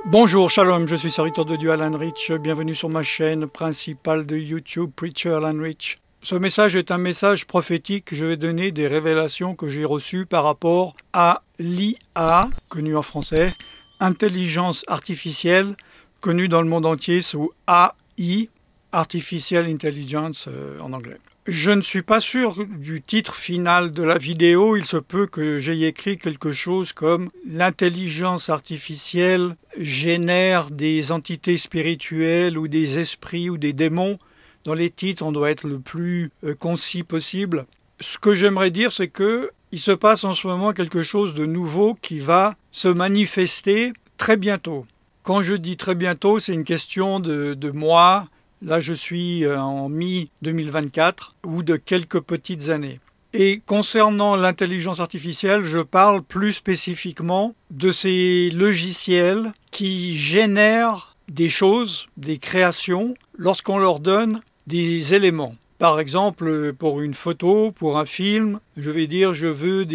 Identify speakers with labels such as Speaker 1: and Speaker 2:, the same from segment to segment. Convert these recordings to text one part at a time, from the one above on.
Speaker 1: Bonjour, shalom, je suis serviteur de Dieu Alan Rich, bienvenue sur ma chaîne principale de YouTube, Preacher Alan Rich. Ce message est un message prophétique, je vais donner des révélations que j'ai reçues par rapport à l'IA, connu en français, intelligence artificielle, connue dans le monde entier sous AI, Artificial Intelligence en anglais. Je ne suis pas sûr du titre final de la vidéo, il se peut que j'aie écrit quelque chose comme « L'intelligence artificielle génère des entités spirituelles ou des esprits ou des démons ». Dans les titres, on doit être le plus concis possible. Ce que j'aimerais dire, c'est qu'il se passe en ce moment quelque chose de nouveau qui va se manifester très bientôt. Quand je dis très bientôt, c'est une question de mois. Là, je suis en mi-2024 ou de quelques petites années. Et concernant l'intelligence artificielle, je parle plus spécifiquement de ces logiciels qui génèrent des choses, des créations, lorsqu'on leur donne des éléments. Par exemple, pour une photo, pour un film, je vais dire je veux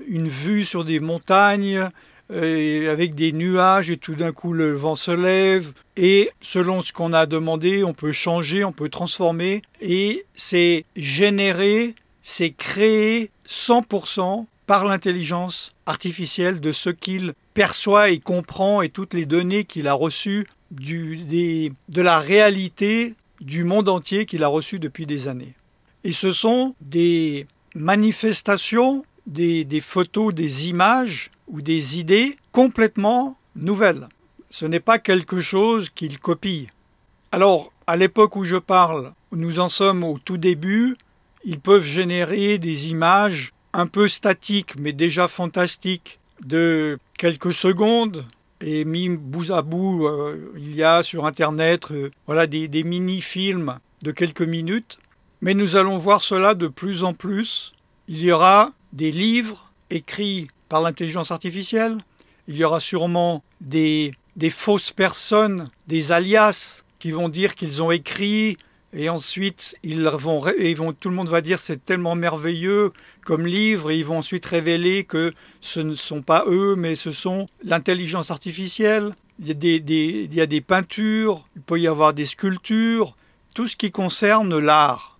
Speaker 1: une vue sur des montagnes, avec des nuages et tout d'un coup le vent se lève et selon ce qu'on a demandé on peut changer, on peut transformer et c'est généré, c'est créé 100% par l'intelligence artificielle de ce qu'il perçoit et comprend et toutes les données qu'il a reçues de la réalité du monde entier qu'il a reçu depuis des années. Et ce sont des manifestations, des photos, des images ou des idées complètement nouvelles. Ce n'est pas quelque chose qu'il copie. Alors, à l'époque où je parle, nous en sommes au tout début, ils peuvent générer des images un peu statiques, mais déjà fantastiques, de quelques secondes, et mis bout à bout, il y a sur Internet voilà, des mini-films de quelques minutes. Mais nous allons voir cela de plus en plus. Il y aura des livres écrits par l'intelligence artificielle. Il y aura sûrement des fausses personnes, des alias qui vont dire qu'ils ont écrit et ensuite tout le monde va dire c'est tellement merveilleux comme livre et ils vont ensuite révéler que ce ne sont pas eux mais ce sont l'intelligence artificielle. Il y a des peintures, il peut y avoir des sculptures, tout ce qui concerne l'art.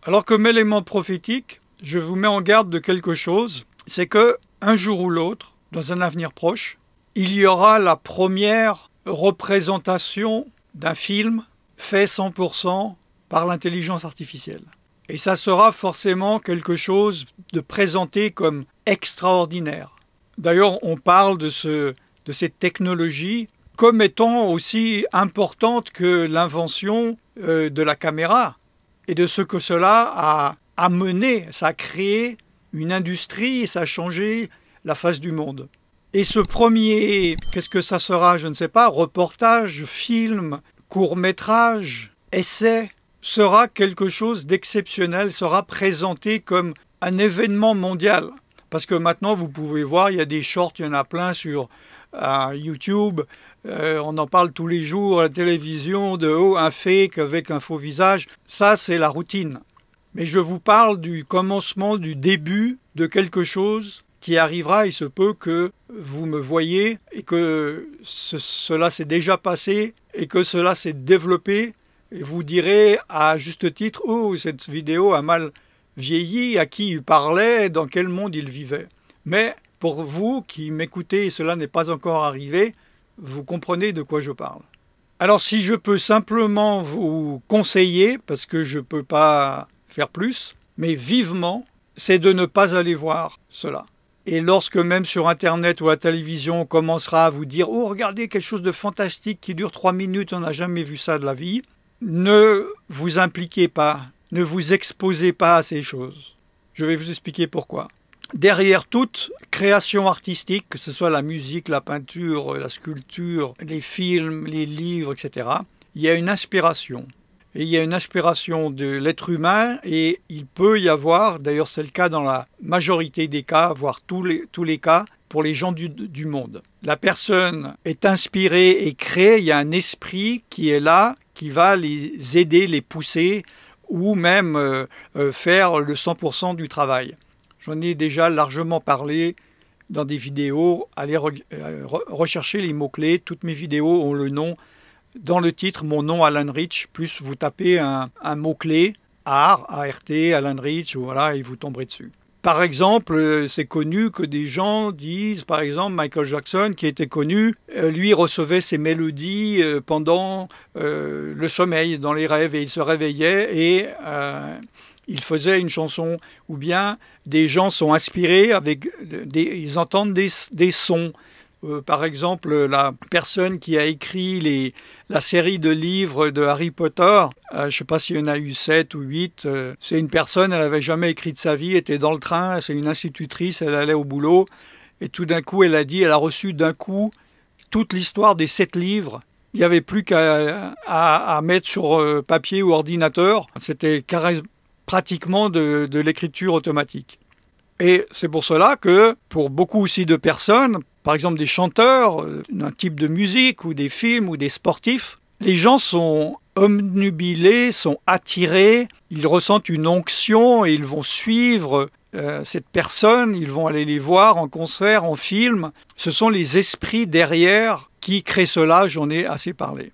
Speaker 1: Alors comme élément prophétique, je vous mets en garde de quelque chose, c'est que un jour ou l'autre, dans un avenir proche, il y aura la première représentation d'un film fait 100% par l'intelligence artificielle. Et ça sera forcément quelque chose de présenté comme extraordinaire. D'ailleurs, on parle de cette technologie comme étant aussi importante que l'invention de la caméra et de ce que cela a amené, ça a créé une industrie et ça a changé la face du monde. Et ce premier, qu'est-ce que ça sera, je ne sais pas, reportage, film, court-métrage, essai, sera quelque chose d'exceptionnel, sera présenté comme un événement mondial. Parce que maintenant, vous pouvez voir, il y a des shorts, il y en a plein sur YouTube, on en parle tous les jours à la télévision, un fake avec un faux visage. Ça, c'est la routine. Mais je vous parle du commencement, du début de quelque chose qui arrivera. Il se peut que vous me voyez et que cela s'est déjà passé et que cela s'est développé. Et vous direz à juste titre « Oh, cette vidéo a mal vieilli, à qui il parlait, dans quel monde il vivait ?» Mais pour vous qui m'écoutez et cela n'est pas encore arrivé, vous comprenez de quoi je parle. Alors si je peux simplement vous conseiller, parce que je ne peux pas faire plus, mais vivement, c'est de ne pas aller voir cela. Et lorsque même sur Internet ou à la télévision, on commencera à vous dire « Oh, regardez, quelque chose de fantastique qui dure 3 minutes, on n'a jamais vu ça de la vie », ne vous impliquez pas, ne vous exposez pas à ces choses. Je vais vous expliquer pourquoi. Derrière toute création artistique, que ce soit la musique, la peinture, la sculpture, les films, les livres, etc., il y a une inspiration. Et il y a une inspiration de l'être humain et il peut y avoir, d'ailleurs c'est le cas dans la majorité des cas, voire tous les cas, pour les gens du monde. La personne est inspirée et crée, il y a un esprit qui est là, qui va les aider, les pousser, ou même faire le 100% du travail. J'en ai déjà largement parlé dans des vidéos. Allez rechercher les mots-clés. Toutes mes vidéos ont le nom dans le titre, mon nom Alan Rich, plus vous tapez un mot-clé, art, A-R-T, Alan Rich, voilà, et vous tomberez dessus. Par exemple, c'est connu que des gens disent, par exemple, Michael Jackson, qui était connu, lui recevait ses mélodies pendant le sommeil, dans les rêves, et il se réveillait et il faisait une chanson. Ou bien des gens sont inspirés, ils entendent des sons. Par exemple, la personne qui a écrit la série de livres de Harry Potter, je ne sais pas s'il y en a eu 7 ou 8, c'est une personne, elle n'avait jamais écrit de sa vie, était dans le train, c'est une institutrice, elle allait au boulot, et tout d'un coup, elle a reçu d'un coup toute l'histoire des 7 livres. Il n'y avait plus qu'à mettre sur papier ou ordinateur, c'était pratiquement de l'écriture automatique. Et c'est pour cela que, pour beaucoup aussi de personnes, par exemple des chanteurs, d'un type de musique, ou des films, ou des sportifs, les gens sont obnubilés, sont attirés, ils ressentent une onction et ils vont suivre cette personne, ils vont aller les voir en concert, en film. Ce sont les esprits derrière qui créent cela, j'en ai assez parlé.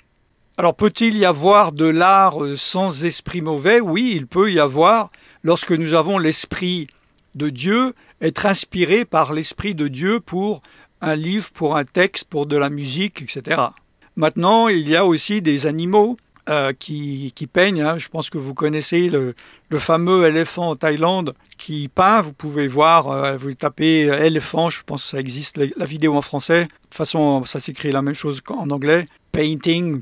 Speaker 1: Alors peut-il y avoir de l'art sans esprit mauvais? Oui, il peut y avoir, lorsque nous avons l'esprit de Dieu, être inspiré par l'Esprit de Dieu pour un livre, pour un texte, pour de la musique, etc. Maintenant, il y a aussi des animaux qui peignent. Hein. Je pense que vous connaissez le fameux éléphant en Thaïlande qui peint. Vous pouvez voir, vous tapez éléphant, je pense que ça existe, la vidéo en français. De toute façon, ça s'écrit la même chose qu'en anglais. Painting,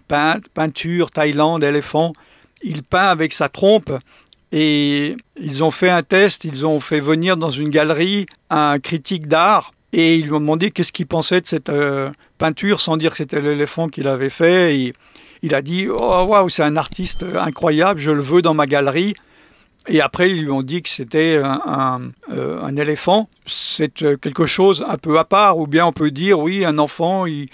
Speaker 1: peinture, Thaïlande, éléphant. Il peint avec sa trompe. Et ils ont fait un test, ils ont fait venir dans une galerie un critique d'art et ils lui ont demandé qu'est-ce qu'il pensait de cette peinture sans dire que c'était l'éléphant qu'il avait fait. Et il a dit « Oh waouh, c'est un artiste incroyable, je le veux dans ma galerie ». Et après, ils lui ont dit que c'était un éléphant. C'est quelque chose un peu à part, ou bien on peut dire « Oui, un enfant, il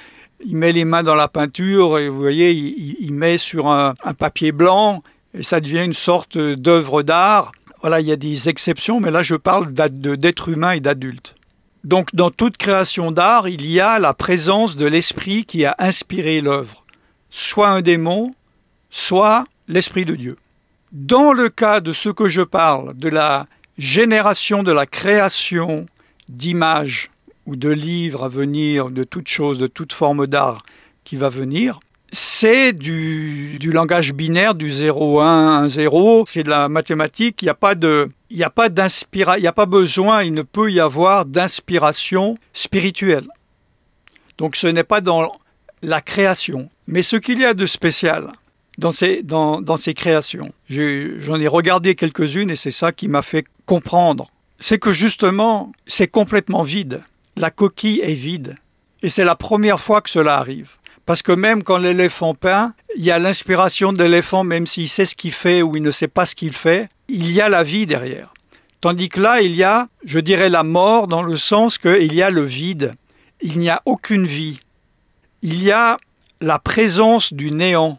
Speaker 1: met les mains dans la peinture et vous voyez, il met sur un papier blanc ». Et ça devient une sorte d'œuvre d'art. Voilà, il y a des exceptions, mais là je parle d'êtres humains et d'adultes. Donc dans toute création d'art, il y a la présence de l'esprit qui a inspiré l'œuvre. Soit un démon, soit l'esprit de Dieu. Dans le cas de ce que je parle, de la génération, de la création d'images ou de livres à venir, de toute chose, de toute forme d'art qui va venir, c'est du langage binaire, du 0, 1, 1, 0. C'est de la mathématique. Il n'y a pas d'inspiration, il n'y a pas besoin, il ne peut y avoir d'inspiration spirituelle. Donc ce n'est pas dans la création. Mais ce qu'il y a de spécial dans ces créations, j'en ai regardé quelques-unes et c'est ça qui m'a fait comprendre, c'est que justement, c'est complètement vide. La coquille est vide. Et c'est la première fois que cela arrive. Parce que même quand l'éléphant peint, il y a l'inspiration de l'éléphant, même s'il sait ce qu'il fait ou il ne sait pas ce qu'il fait, il y a la vie derrière. Tandis que là, il y a, je dirais, la mort dans le sens qu'il y a le vide. Il n'y a aucune vie. Il y a la présence du néant.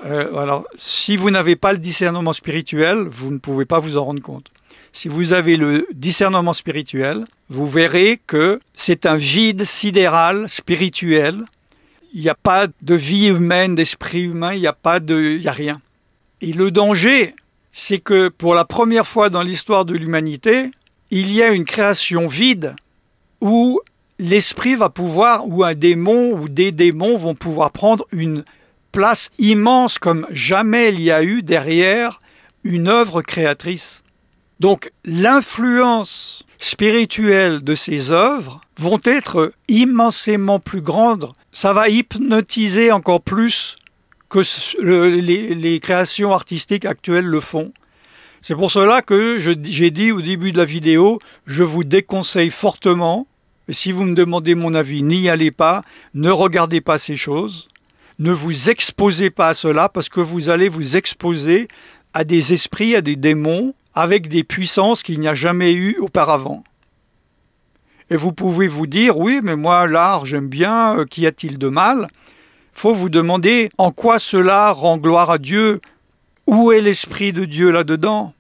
Speaker 1: Alors, si vous n'avez pas le discernement spirituel, vous ne pouvez pas vous en rendre compte. Si vous avez le discernement spirituel, vous verrez que c'est un vide sidéral, spirituel. Il n'y a pas de vie humaine, d'esprit humain, il n'y a rien. Et le danger, c'est que pour la première fois dans l'histoire de l'humanité, il y a une création vide où l'esprit va pouvoir, ou un démon ou des démons vont pouvoir prendre une place immense comme jamais il y a eu derrière une œuvre créatrice. Donc l'influence spirituelle de ces œuvres vont être immensément plus grandes. Ça va hypnotiser encore plus que les créations artistiques actuelles le font. C'est pour cela que j'ai dit au début de la vidéo, je vous déconseille fortement, et si vous me demandez mon avis, n'y allez pas, ne regardez pas ces choses, ne vous exposez pas à cela, parce que vous allez vous exposer à des esprits, à des démons, avec des puissances qu'il n'y a jamais eu auparavant. Et vous pouvez vous dire, oui, mais moi, l'art, j'aime bien, qu'y a-t-il de mal? Il faut vous demander en quoi cela rend gloire à Dieu. Où est l'Esprit de Dieu là-dedans?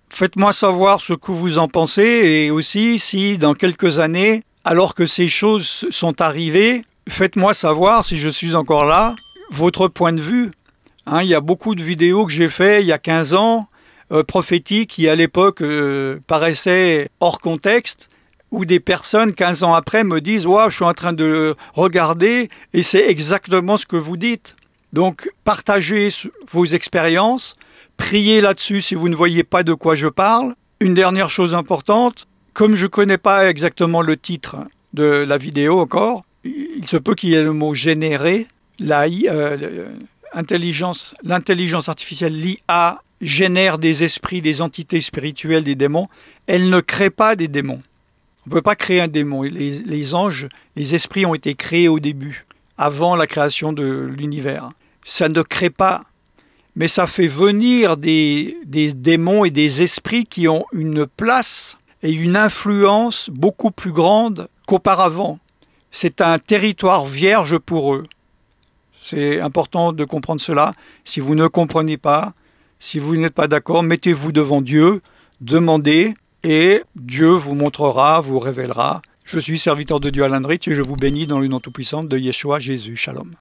Speaker 1: Faites-moi savoir ce que vous en pensez et aussi si dans quelques années, alors que ces choses sont arrivées, faites-moi savoir si je suis encore là, votre point de vue. Hein, il y a beaucoup de vidéos que j'ai fait il y a 15 ans, prophétiques, qui à l'époque paraissaient hors contexte, où des personnes 15 ans après me disent « Waouh, je suis en train de le regarder et c'est exactement ce que vous dites ». Donc partagez vos expériences, priez là-dessus si vous ne voyez pas de quoi je parle. Une dernière chose importante, comme je ne connais pas exactement le titre de la vidéo encore, il se peut qu'il y ait le mot « générer ». L'intelligence artificielle, l'IA, génère des esprits, des entités spirituelles, des démons. Elle ne crée pas des démons. On ne peut pas créer un démon. Les anges, les esprits ont été créés au début, avant la création de l'univers. Ça ne crée pas, mais ça fait venir des démons et des esprits qui ont une place et une influence beaucoup plus grande qu'auparavant. C'est un territoire vierge pour eux. C'est important de comprendre cela. Si vous ne comprenez pas, si vous n'êtes pas d'accord, mettez-vous devant Dieu, demandez, et Dieu vous montrera, vous révélera. Je suis serviteur de Dieu Alan Rich et je vous bénis dans le nom tout-puissant de Yeshua Jésus. Shalom.